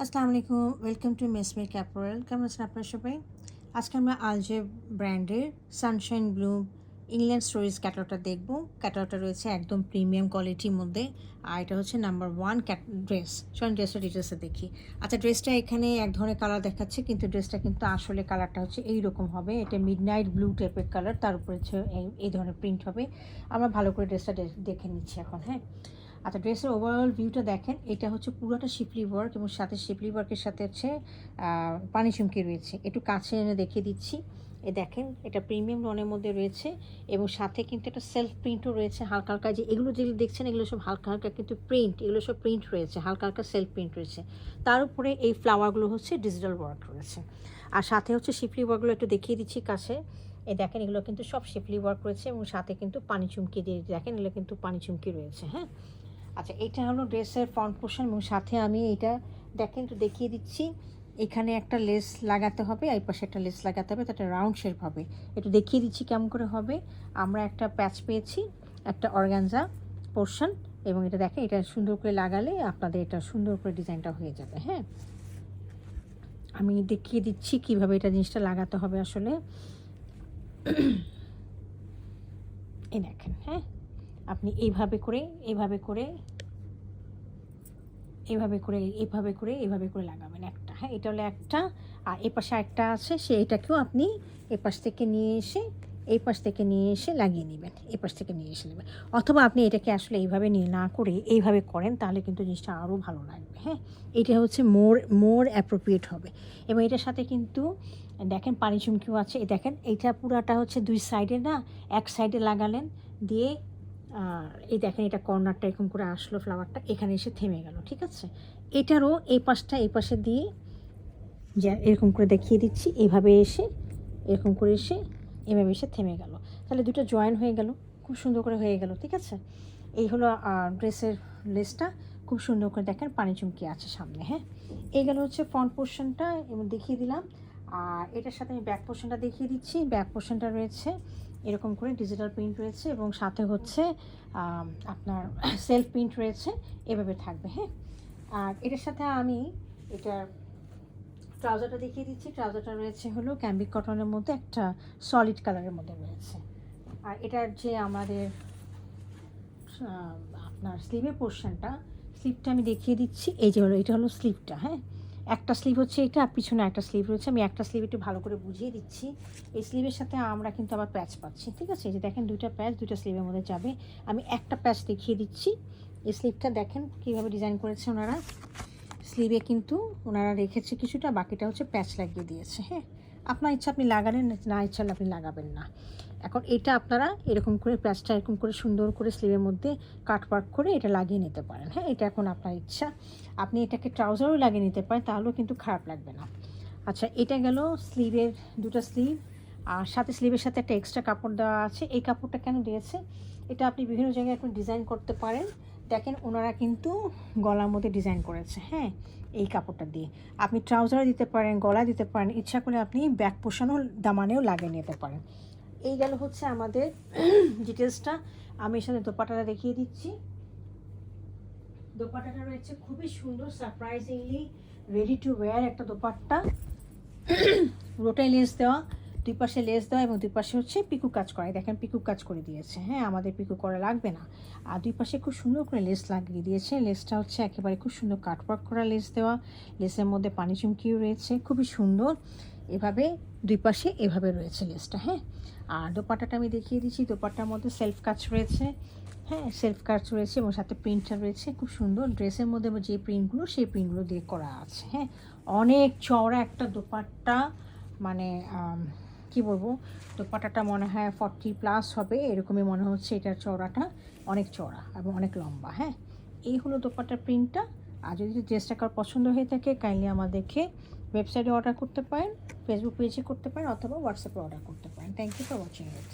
আসসালামু আলাইকুম, welcome to মেসমেক apparel. কেমন আছেন আপনারা সবাই? আজকে আমরা আলজে ব্র্যান্ডের সানশাইন ব্লুম ইংল্যান্ড স্টোরিজ ক্যাটালগটা দেখব। ক্যাটালগটা রয়েছে একদম প্রিমিয়াম কোয়ালিটির মধ্যে, আর এটা হচ্ছে নাম্বার 1 ড্রেস। চলুন ড্রেসটা ডিটেলসে দেখি। আচ্ছা, ড্রেসটা এখানে এক ধরনের কালার দেখাচ্ছে, কিন্তু ড্রেসটা কিন্তু আসলে কালারটা হচ্ছে এইরকম হবে। এটা মিডনাইট ব্লু টাইপের কালার, তার উপরে হচ্ছে এই ধরনের প্রিন্ট হবে। আমরা ভালো করে ড্রেসটা দেখে নিচ্ছি এখন। হ্যাঁ, আচ্ছা, ড্রেসের ওভারঅল ভিউটা দেখেন। এটা হচ্ছে পুরোটা শিপলি ওয়ার্ক, এবং সাথে শিপলি ওয়ার্কের সাথে হচ্ছে পানি চুমকি রয়েছে। একটু কাছে এনে দেখিয়ে দিচ্ছি। এ দেখেন, এটা প্রিমিয়াম লনের মধ্যে রয়েছে, এবং সাথে কিন্তু একটা সেলফ প্রিন্টও রয়েছে হালকা হালকা। যেগুলো দেখছেন এগুলো সব হালকা হালকা কিন্তু প্রিন্ট, এগুলো সব প্রিন্ট রয়েছে, হালকা হালকা সেলফ প্রিন্ট রয়েছে। তার উপরে এই ফ্লাওয়ারগুলো হচ্ছে ডিজিটাল ওয়ার্ক রয়েছে, আর সাথে হচ্ছে শিপলি ওয়ার্কগুলো একটু দেখিয়ে দিচ্ছি কাছে। এই দেখেন, এগুলো কিন্তু সব শিপলি ওয়ার্ক রয়েছে, এবং সাথে কিন্তু পানি চুমকি দিয়ে দেখেন, এগুলো কিন্তু পানি চুমকি রয়েছে। হ্যাঁ, আচ্ছা, এটা হলো ড্রেসের ফ্রন্ট পোর্শন, এবং সাথে আমি এটা দেখেন একটু দেখিয়ে দিচ্ছি। এখানে একটা লেস লাগাতে হবে, এই পাশে একটা লেস লাগাতে হবে, তাতে রাউন্ড শেপ হবে। একটু দেখিয়ে দিচ্ছি কেমন করে হবে। আমরা একটা প্যাচ পেয়েছি, একটা অর্গানজা পোর্শন, এবং এটা দেখেন, এটা সুন্দর করে লাগালে আপনাদের এটা সুন্দর করে ডিজাইনটা হয়ে যাবে। হ্যাঁ, আমি দেখিয়ে দিচ্ছি কিভাবে এটা জিনিসটা লাগাতে হবে আসলে। এই দেখেন, হ্যাঁ, আপনি এইভাবে করে এইভাবে করে এভাবে করে এভাবে করে এভাবে করে লাগাবেন একটা। হ্যাঁ, এটা হলো একটা, আর এ পাশে একটা আছে, এটাকেও আপনি এ পাশ থেকে নিয়ে এসে এই পাশ থেকে নিয়ে এসে লাগিয়ে নেবেন, এই পাশ থেকে নিয়ে এসে নেবেন। অথবা আপনি এটাকে আসলে এইভাবে নিয়ে না করে এইভাবে করেন, তাহলে কিন্তু জিনিসটা আরও ভালো লাগবে। হ্যাঁ, এটা হচ্ছে মোর অ্যাপ্রোপ্রিয়েট হবে। এবং এটার সাথে কিন্তু দেখেন পানি চুমকিও আছে। দেখেন, এইটা পুরাটা হচ্ছে দুই সাইডে না, এক সাইডে লাগালেন, দিয়ে আর এই দেখেন, এটা কর্নারটা এরকম করে আসলো, ফ্লাওয়ারটা এখানে এসে থেমে গেল। ঠিক আছে, এটারও এই পাশটা এই পাশে দিয়ে যা এরকম করে দেখিয়ে দিচ্ছি, এইভাবে এসে এরকম করে এসে এভাবে এসে থেমে গেল, তাহলে দুটো জয়েন হয়ে গেল, খুব সুন্দর করে হয়ে গেল। ঠিক আছে, এই হলো ড্রেসের লেসটা। খুব সুন্দর করে দেখেন পানি চুমকি আছে সামনে। হ্যাঁ, এই গেল হচ্ছে ফ্রন্ট পোর্শনটা, এবং দেখিয়ে দিলাম। আর এটার সাথে আমি ব্যাক পোর্শনটা দেখিয়ে দিচ্ছি। ব্যাক পোর্শনটা রয়েছে এরকম করে ডিজিটাল প্রিন্ট রয়েছে, এবং সাথে হচ্ছে আপনার সেলফ প্রিন্ট রয়েছে, এভাবে থাকবে। হ্যাঁ, আর এটার সাথে আমি এটার ট্রাউজারটা দেখিয়ে দিচ্ছি। ট্রাউজারটা রয়েছে হলো ক্যাম্বিক কটনের মধ্যে, একটা সলিড কালারের মধ্যে রয়েছে। আর এটার যে আমাদের আপনার স্লিভের পোর্শনটা, স্লিভটা আমি দেখিয়ে দিচ্ছি। এই যে হলো, এটা হলো স্লিভটা। হ্যাঁ, একটা স্লিভ হচ্ছে এটা, আর পিছনে একটা স্লিভ রয়েছে। আমি একটা স্লিভ একটু ভালো করে বুঝিয়ে দিচ্ছি। এই স্লিভের সাথে আমরা কিন্তু আবার প্যাচ পাচ্ছি। ঠিক আছে, এই যে দেখেন, দুইটা প্যাচ দুইটা স্লিভের মধ্যে যাবে। আমি একটা প্যাচ দেখিয়ে দিচ্ছি। এই স্লিভটা দেখেন কীভাবে ডিজাইন করেছে ওনারা। স্লিভে কিন্তু ওনারা রেখেছে কিছুটা, বাকিটা হচ্ছে প্যাচ লাগিয়ে দিয়েছে। হ্যাঁ, আপনার ইচ্ছা আপনি লাগালেন, না ইচ্ছা হলে আপনি লাগাবেন না। এখন এটা আপনারা এরকম করে প্যাচটা এরকম করে সুন্দর করে স্লিভের মধ্যে কাটওয়ার্ক করে এটা লাগিয়ে নিতে পারেন। হ্যাঁ, এটা এখন আপনার ইচ্ছা, আপনি এটাকে ট্রাউজারও লাগিয়ে নিতে পারেন, তাহলেও কিন্তু খারাপ লাগবে না। আচ্ছা, এটা গেল স্লিভের দুটো স্লিভ, আর সাথে স্লিভের সাথে একটা এক্সট্রা কাপড় দেওয়া আছে। এই কাপড়টা কেন দিয়েছে, এটা আপনি বিভিন্ন জায়গায় এখন ডিজাইন করতে পারেন। দেখেন, ওনারা কিন্তু গলার মধ্যে ডিজাইন করেছে। হ্যাঁ, এই কাপড়টা দিয়ে আপনি ট্রাউজারও দিতে পারেন, গলায় দিতে পারেন, ইচ্ছা করে আপনি ব্যাক পোর্শনও দামানেও লাগিয়ে নিতে পারেন। এই গেল হচ্ছে আমাদের ডিটেলসটা। আমি এর সাথে দোপাট্টাটা দেখিয়ে দিচ্ছি। দোপাট্টাটা রয়েছে খুবই সুন্দর, সারপ্রাইজিংলি রেডি টু ওয়্যার একটা দোপাট্টা। পুরোটাই লেস দেওয়া, দুই পাশে লেস দেওয়া, এবং দুই পাশে হচ্ছে পিকু কাজ করা। দেখেন, পিকু কাজ করে দিয়েছে। হ্যাঁ, আমাদের পিকু করা লাগবে না, আর দুই পাশে খুব সুন্দর করে লেস লাগিয়ে দিয়েছে। লেসটা হচ্ছে একেবারে খুব সুন্দর কাটওয়ার্ক করা লেস দেওয়া, লেসের মধ্যে পানি চুমকিও রয়েছে, খুবই সুন্দর। এভাবে দুই পাশে এভাবে রয়েছে লেসটা। হ্যাঁ, আর দোপাট্টাটা আমি দেখিয়ে দিচ্ছি। দোপাট্টার মধ্যে সেলফ কাজ রয়েছে। হ্যাঁ, সেলফ কাজ রয়েছে, এবং সাথে প্রিন্টটা রয়েছে খুব সুন্দর। ড্রেসের মধ্যে যে প্রিন্টগুলো, সেই প্রিন্টগুলো দিয়ে করা আছে। হ্যাঁ, অনেক চওড়া একটা দোপাট্টা, মানে কি বলবো, দোপাট্টাটা মনে হয় 40+ হবে, এরকমই মনে হচ্ছে। এটার চওড়াটা অনেক চওড়া এবং অনেক লম্বা। হ্যাঁ, এই হলো দোপাট্টার প্রিন্টটা। আর যদি ড্রেসটা কার পছন্দ হয়ে থাকে, কাইন্ডলি আমাদেরকে ওয়েবসাইটে অর্ডার করতে পারেন, ফেসবুক পেজে করতে পারেন, অথবা হোয়াটসঅ্যাপে অর্ডার করতে পারেন। Thank you for watching it.